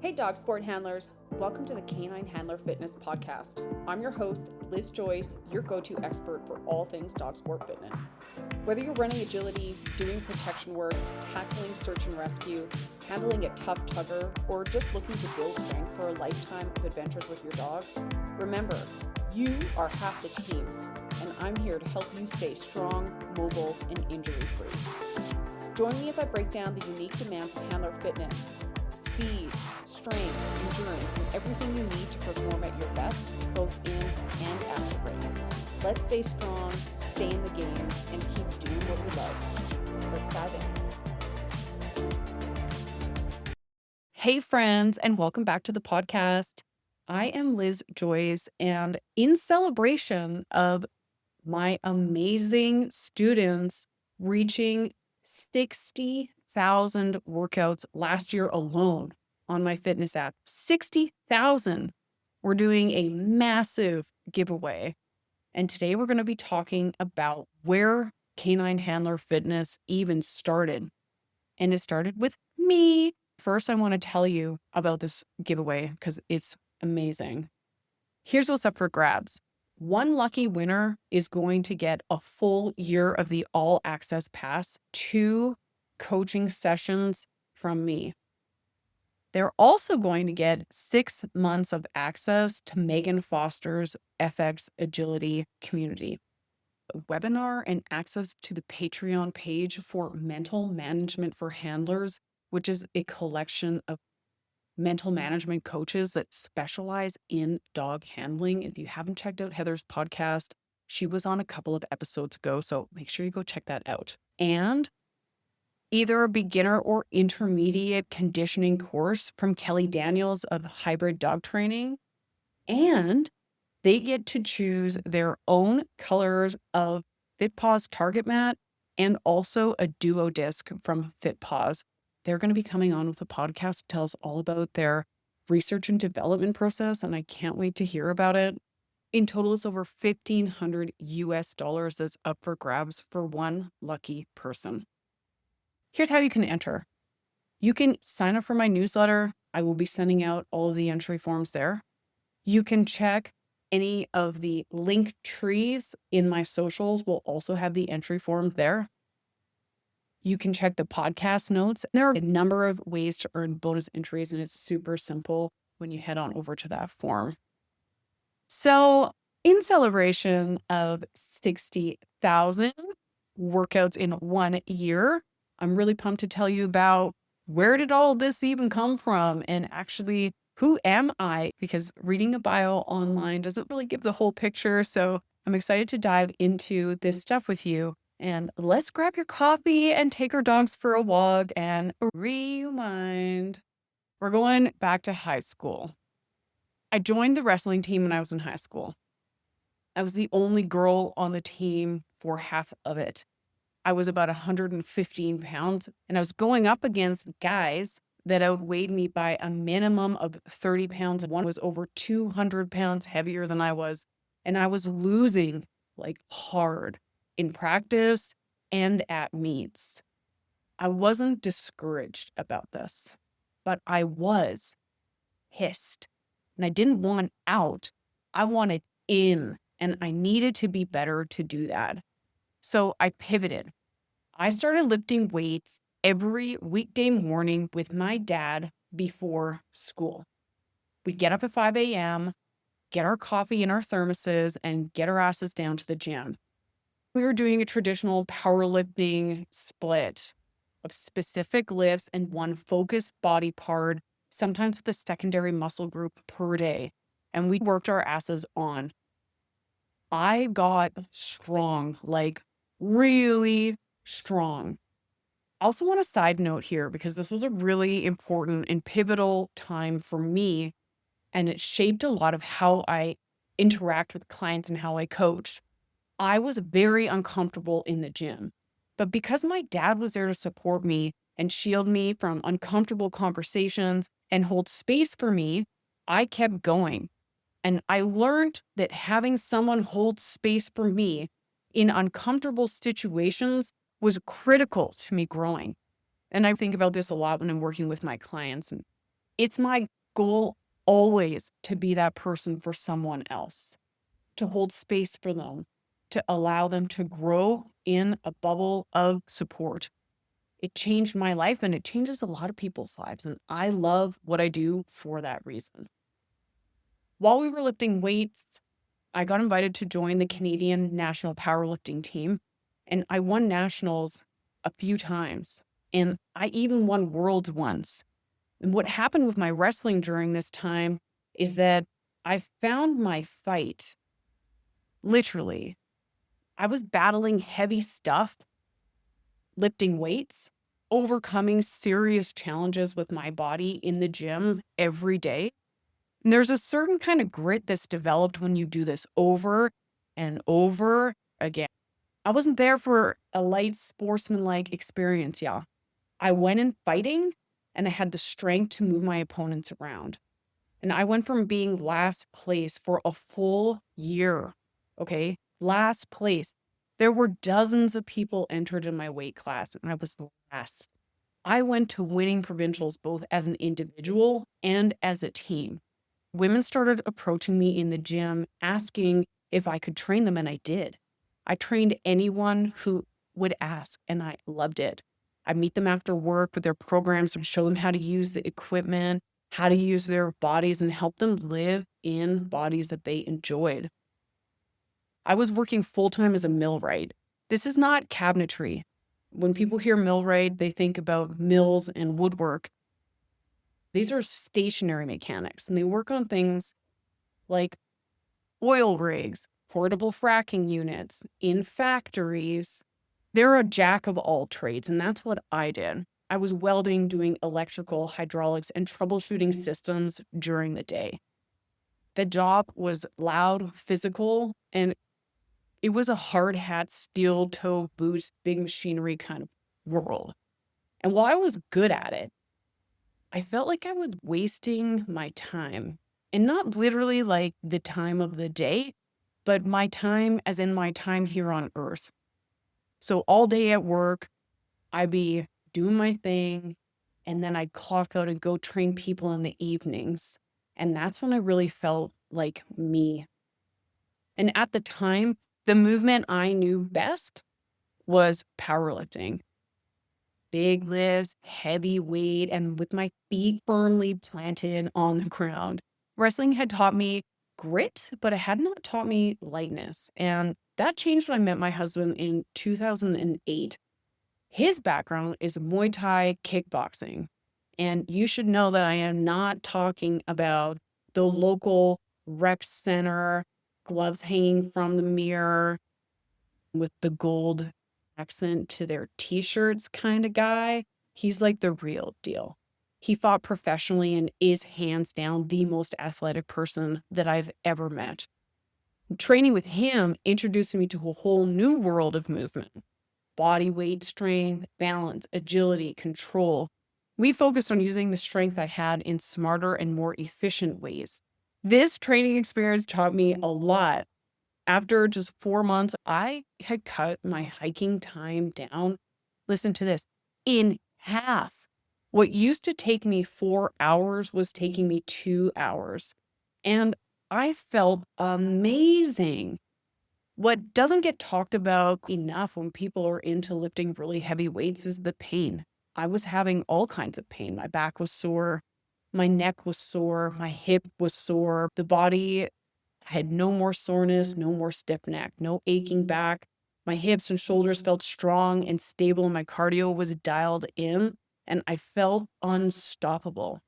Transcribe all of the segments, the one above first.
Hey dog sport handlers, welcome to the Canine Handler Fitness Podcast. I'm your host, Liz Joyce, your go-to expert for all things dog sport fitness. Whether you're running agility, doing protection work, tackling search and rescue, handling a tough tugger, or just looking to build strength for a lifetime of adventures with your dog, remember, you are half the team, and I'm here to help you stay strong, mobile, and injury-free. Join me as I break down the unique demands of handler fitness, speed, strength, endurance, and everything you need to perform at your best, both in and after ring. Let's stay strong, stay in the game, and keep doing what we love. Let's dive in. Hey friends, and welcome back to the podcast. I am Liz Joyce, and in celebration of my amazing students reaching 60,000 workouts last year alone on my fitness app. 60,000. We're doing a massive giveaway. And today we're going to be talking about where Canine Handler Fitness even started. And it started with me. First, I want to tell you about this giveaway because it's amazing. Here's what's up for grabs. One lucky winner is going to get a full year of the All Access Pass, 2 coaching sessions from me. They're also going to get 6 months of access to Megan Foster's FX Agility community, a webinar, and access to the Patreon page for Mental Management for Handlers, which is a collection of mental management coaches that specialize in dog handling. If you haven't checked out Heather's podcast, she was on a couple of episodes ago, so make sure you go check that out. And either a beginner or intermediate conditioning course from Kelly Daniels of Hybrid Dog Training, and they get to choose their own colors of FitPaws Target Mat and also a Duo Disc from FitPaws. They're going to be coming on with a podcast to tell us all about their research and development process, and I can't wait to hear about it. In total, it's over $1,500 US that's up for grabs for one lucky person. Here's how you can enter. You can sign up for my newsletter. I will be sending out all of the entry forms there. You can check any of the link trees in my socials. We'll also have the entry form there. You can check the podcast notes. There are a number of ways to earn bonus entries, and it's super simple when you head on over to that form. So, in celebration of 60,000 workouts in 1 year, I'm really pumped to tell you about where did all this even come from, and actually, who am I? Because reading a bio online doesn't really give the whole picture. So I'm excited to dive into this stuff with you. And let's grab your coffee and take our dogs for a walk and rewind. We're going back to high school. I joined the wrestling team when I was in high school. I was the only girl on the team for half of it. I was about 115 pounds, and I was going up against guys that outweighed me by a minimum of 30 pounds. One was over 200 pounds heavier than I was, and I was losing like hard in practice and at meets. I wasn't discouraged about this, but I was pissed, and I didn't want out. I wanted in, and I needed to be better to do that. So I pivoted. I started lifting weights every weekday morning with my dad before school. We'd get up at 5 a.m., get our coffee in our thermoses, and get our asses down to the gym. We were doing a traditional powerlifting split of specific lifts and one focused body part, sometimes with a secondary muscle group per day. And we worked our asses on. I got strong, like really strong. I also want a side note here because this was a really important and pivotal time for me, and it shaped a lot of how I interact with clients and how I coach. I was very uncomfortable in the gym, but because my dad was there to support me and shield me from uncomfortable conversations and hold space for me, I kept going. And I learned that having someone hold space for me in uncomfortable situations was critical to me growing. And I think about this a lot when I'm working with my clients. And It's my goal always to be that person for someone else, to hold space for them, to allow them to grow in a bubble of support. It changed my life and it changes a lot of people's lives. And I love what I do for that reason. While we were lifting weights, I got invited to join the Canadian national powerlifting team, and I won nationals a few times, and I even won worlds once. And what happened with my wrestling during this time is that I found my fight. Literally, I was battling heavy stuff, lifting weights, overcoming serious challenges with my body in the gym every day. And there's a certain kind of grit that's developed when you do this over and over again. I wasn't there for a light sportsmanlike experience, y'all. I went in fighting and I had the strength to move my opponents around. And I went from being last place for a full year, okay? Last place. There were dozens of people entered in my weight class and I was last. I went to winning provincials both as an individual and as a team. Women started approaching me in the gym asking if I could train them, and I did. I trained anyone who would ask, and I loved it. I meet them after work with their programs and show them how to use the equipment, how to use their bodies, and help them live in bodies that they enjoyed. I was working full-time as a millwright. This is not cabinetry. When people hear millwright, they think about mills and woodwork. These are stationary mechanics, and they work on things like oil rigs, portable fracking units, in factories. They're a jack of all trades, and that's what I did. I was welding, doing electrical, hydraulics, and troubleshooting systems during the day. The job was loud, physical, and it was a hard hat, steel toe boots, big machinery kind of world. And while I was good at it, I felt like I was wasting my time. And not literally like the time of the day, but my time as in my time here on earth. So all day at work, I'd be doing my thing, and then I'd clock out and go train people in the evenings. And that's when I really felt like me. And at the time, the movement I knew best was powerlifting. Big lifts, heavy weight, and with my feet firmly planted on the ground. Wrestling had taught me grit, but it had not taught me lightness. And that changed when I met my husband in 2008. His background is Muay Thai kickboxing. And you should know that I am not talking about the local rec center, gloves hanging from the mirror with the gold accent to their t-shirts kind of guy. He's like the real deal. He fought professionally and is hands down the most athletic person that I've ever met. Training with him introduced me to a whole new world of movement. Body weight, strength, balance, agility, control. We focused on using the strength I had in smarter and more efficient ways. This training experience taught me a lot. After just 4 months, I had cut my hiking time down. Listen to this, in half. What used to take me 4 hours was taking me 2 hours. And I felt amazing. What doesn't get talked about enough when people are into lifting really heavy weights is the pain. I was having all kinds of pain. My back was sore. My neck was sore. My hip was sore. The body had no more soreness, no more stiff neck, no aching back. My hips and shoulders felt strong and stable. My cardio was dialed in, and I felt unstoppable.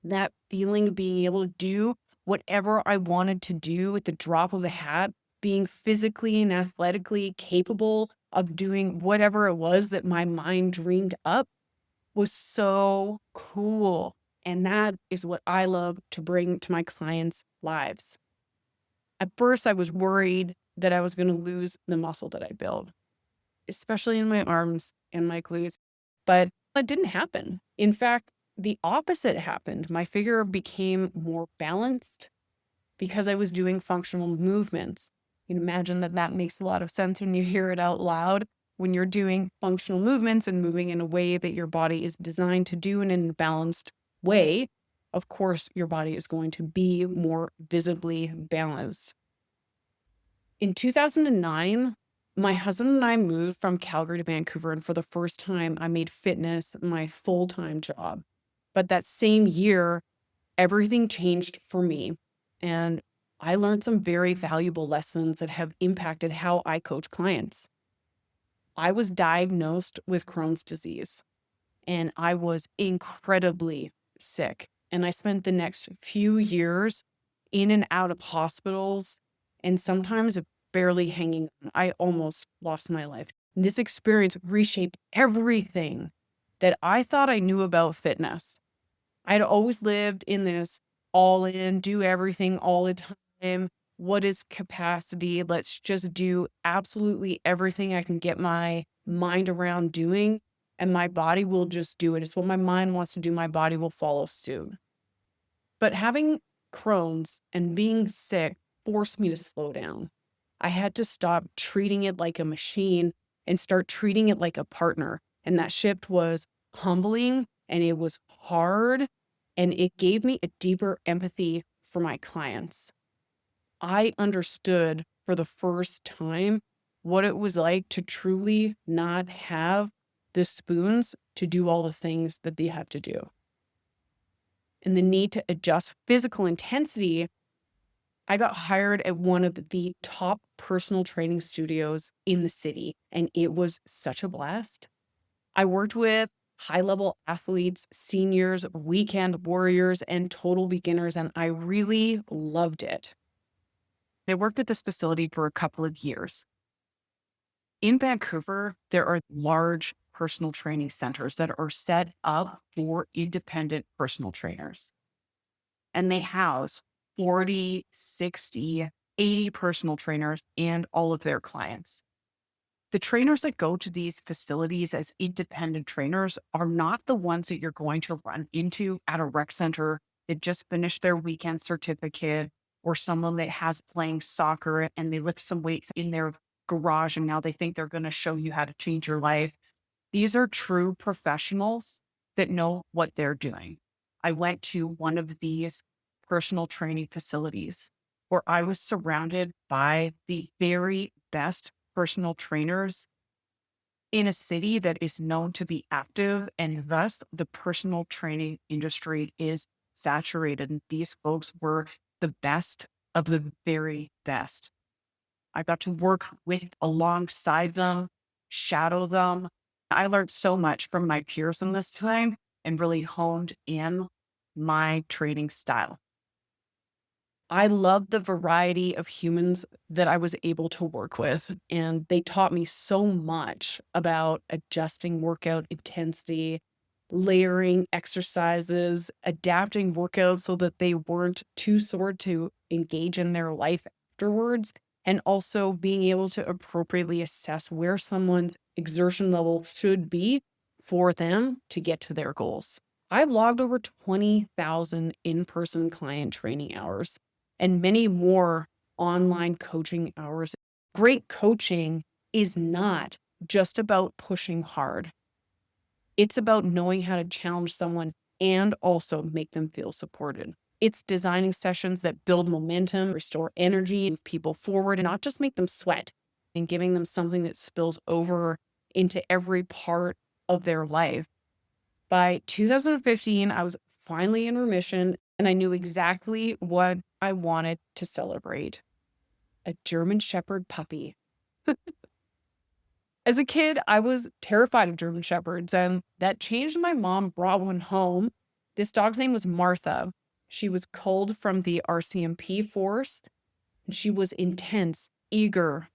That feeling of being able to do whatever I wanted to do at the drop of a hat, being physically and athletically capable of doing whatever it was that my mind dreamed up was so cool. And that is what I love to bring to my clients' lives. At first, I was worried that I was going to lose the muscle that I built, especially in my arms and my glutes, but it didn't happen. In fact, the opposite happened. My figure became more balanced because I was doing functional movements. You can imagine that that makes a lot of sense when you hear it out loud. When you're doing functional movements and moving in a way that your body is designed to do in a balanced way, of course, your body is going to be more visibly balanced. In 2009, my husband and I moved from Calgary to Vancouver, and for the first time, I made fitness my full-time job. But that same year, everything changed for me, and I learned some very valuable lessons that have impacted how I coach clients. I was diagnosed with Crohn's disease, and I was incredibly sick. And I spent the next few years in and out of hospitals and sometimes barely hanging on. I almost lost my life. And this experience reshaped everything that I thought I knew about fitness. I'd always lived in this all in, do everything all the time. What is capacity? Let's just do absolutely everything I can get my mind around doing, and my body will just do it. It's what my mind wants to do, my body will follow suit. But having Crohn's and being sick forced me to slow down. I had to stop treating it like a machine and start treating it like a partner. And that shift was humbling and it was hard, and it gave me a deeper empathy for my clients. I understood for the first time what it was like to truly not have the spoons to do all the things that they have to do. And the need to adjust physical intensity. I got hired at one of the top personal training studios in the city, and it was such a blast. I worked with high-level athletes, seniors, weekend warriors, and total beginners, and I really loved it. I worked at this facility for a couple of years. In Vancouver, there are large personal training centers that are set up for independent personal trainers. And they house 40, 60, 80 personal trainers and all of their clients. The trainers that go to these facilities as independent trainers are not the ones that you're going to run into at a rec center that just finished their weekend certificate, or someone that has playing soccer and they lift some weights in their garage and now they think they're going to show you how to change your life. These are true professionals that know what they're doing. I went to one of these personal training facilities where I was surrounded by the very best personal trainers in a city that is known to be active, and thus the personal training industry is saturated. And these folks were the best of the very best. I got to work with alongside them, shadow them. I learned so much from my peers in this time and really honed in my training style. I love the variety of humans that I was able to work with, and they taught me so much about adjusting workout intensity, layering exercises, adapting workouts so that they weren't too sore to engage in their life afterwards, and also being able to appropriately assess where someone's exertion level should be for them to get to their goals. I've logged over 20,000 in-person client training hours and many more online coaching hours. Great coaching is not just about pushing hard. It's about knowing how to challenge someone and also make them feel supported. It's designing sessions that build momentum, restore energy, move people forward, and not just make them sweat, and giving them something that spills over into every part of their life. By 2015, I was finally in remission, and I knew exactly what I wanted to celebrate: a German Shepherd puppy. As a kid, I was terrified of German Shepherds, and that changed. My mom brought one home. This dog's name was Martha. She was culled from the RCMP force, and she was intense, eager,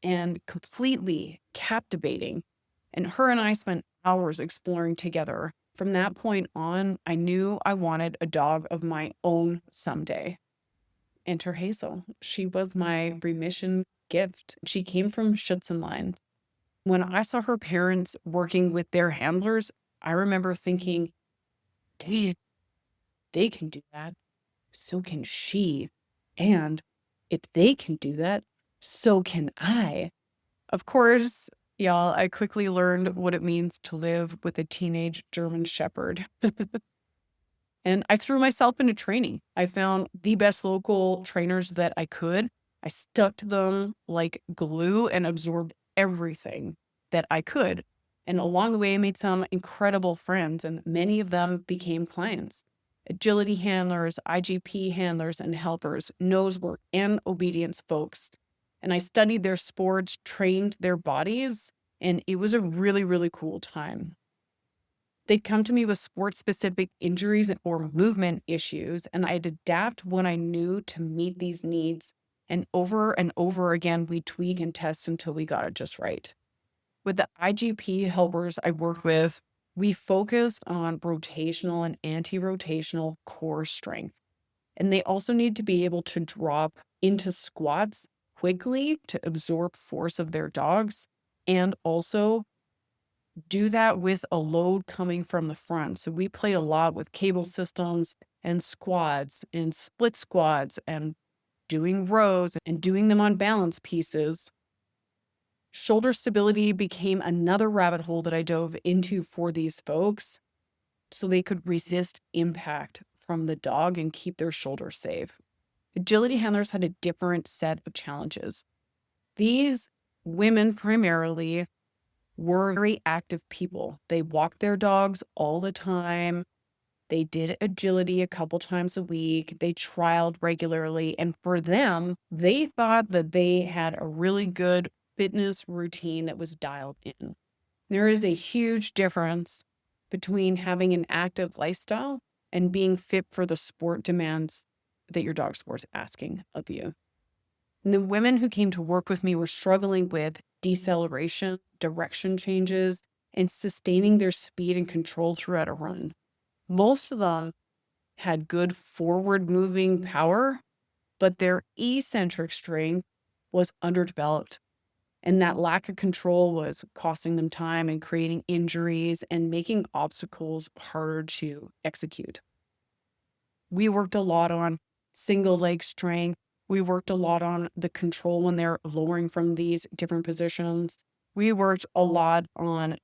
and completely captivating. And her and I spent hours exploring together. From that point on, I knew I wanted a dog of my own someday. Enter Hazel. She was my remission gift. She came from Schützenlines. When I saw her parents working with their handlers, I remember thinking, dang, they can do that. So can she. And if they can do that, so can I. Of course, y'all, I quickly learned what it means to live with a teenage German Shepherd. And I threw myself into training. I found the best local trainers that I could. I stuck to them like glue and absorbed everything that I could. And along the way, I made some incredible friends, and many of them became clients. Agility handlers, IGP handlers, and helpers, nose work, and obedience folks. And I studied their sports, trained their bodies, and it was a really, really cool time. They'd come to me with sport-specific injuries or movement issues, and I'd adapt what I knew to meet these needs. And over again, we'd tweak and test until we got it just right. With the IGP helpers I worked with, we focused on rotational and anti-rotational core strength. And they also need to be able to drop into squats quickly to absorb force of their dogs, and also do that with a load coming from the front. So we played a lot with cable systems and squads and split squads and doing rows and doing them on balance pieces. Shoulder stability became another rabbit hole that I dove into for these folks so they could resist impact from the dog and keep their shoulders safe. Agility handlers had a different set of challenges. These women primarily were very active people. They walked their dogs all the time. They did agility a couple times a week. They trialed regularly. And for them, they thought that they had a really good fitness routine that was dialed in. There is a huge difference between having an active lifestyle and being fit for the sport demands that your dog sport's asking of you. And the women who came to work with me were struggling with deceleration, direction changes, and sustaining their speed and control throughout a run. Most of them had good forward moving power, but their eccentric strength was underdeveloped. And that lack of control was costing them time and creating injuries and making obstacles harder to execute. We worked a lot on single leg strength. We worked a lot on the control when they're lowering from these different positions. We worked a lot on,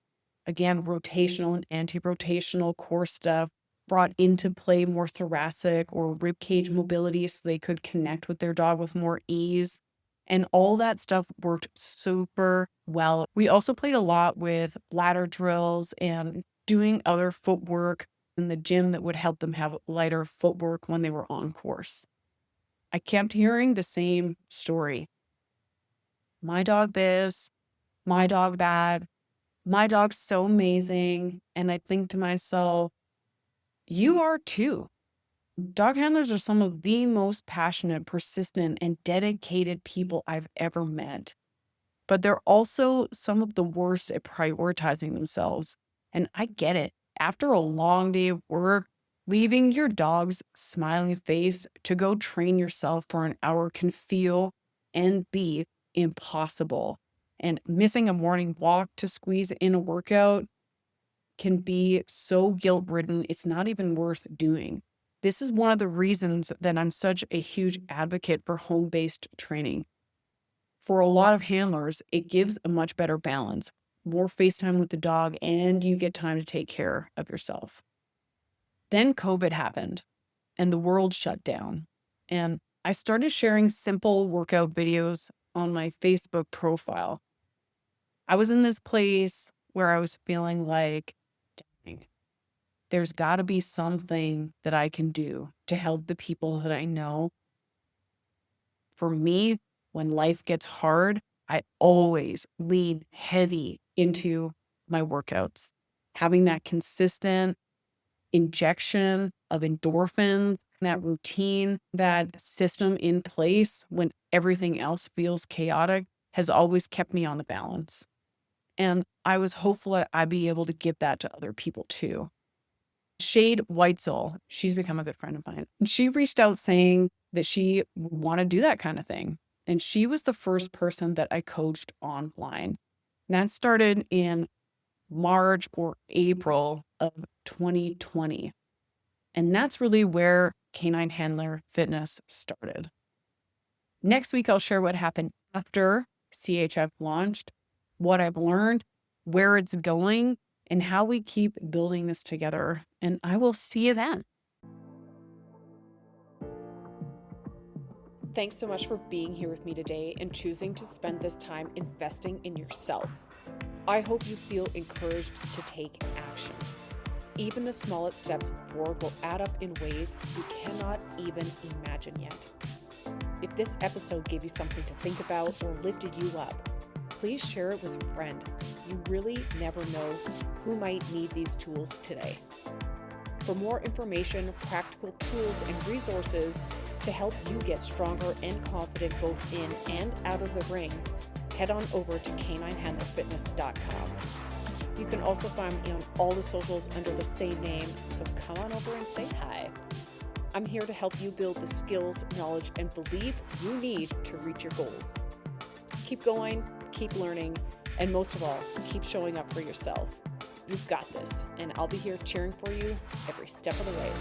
again, rotational and anti-rotational core stuff, brought into play more thoracic or rib cage mobility so they could connect with their dog with more ease. And all that stuff worked super well. We also played a lot with bladder drills and doing other footwork in the gym that would help them have lighter footwork when they were on course. I kept hearing the same story. My dog this, my dog that, my dog's so amazing. And I think to myself, you are too. Dog handlers are some of the most passionate, persistent, and dedicated people I've ever met. But they're also some of the worst at prioritizing themselves. And I get it. After a long day of work, leaving your dog's smiling face to go train yourself for an hour can feel and be impossible. And missing a morning walk to squeeze in a workout can be so guilt-ridden, it's not even worth doing. This is one of the reasons that I'm such a huge advocate for home-based training. For a lot of handlers, it gives a much better balance, more face time with the dog, and you get time to take care of yourself. Then COVID happened and the world shut down. And I started sharing simple workout videos on my Facebook profile. I was in this place where I was feeling like, dang, there's got to be something that I can do to help the people that I know. For me, when life gets hard, I always lean heavy into my workouts. Having that consistent injection of endorphins, that routine, that system in place when everything else feels chaotic has always kept me on the balance. And I was hopeful that I'd be able to give that to other people too. Shade Whitesell, she's become a good friend of mine. And she reached out saying that she would want to do that kind of thing. And she was the first person that I coached online. And that started in March or April of 2020. And that's really where Canine Handler Fitness started. Next week, I'll share what happened after CHF launched, what I've learned, where it's going, and how we keep building this together. And I will see you then. Thanks so much for being here with me today and choosing to spend this time investing in yourself. I hope you feel encouraged to take action. Even the smallest steps forward will add up in ways you cannot even imagine yet. If this episode gave you something to think about or lifted you up, please share it with a friend. You really never know who might need these tools today. For more information, practical tools, and resources to help you get stronger and confident both in and out of the ring, head on over to caninehandlerfitness.com. You can also find me on all the socials under the same name, so come on over and say hi. I'm here to help you build the skills, knowledge, and belief you need to reach your goals. Keep going, keep learning, and most of all, keep showing up for yourself. You've got this, and I'll be here cheering for you every step of the way.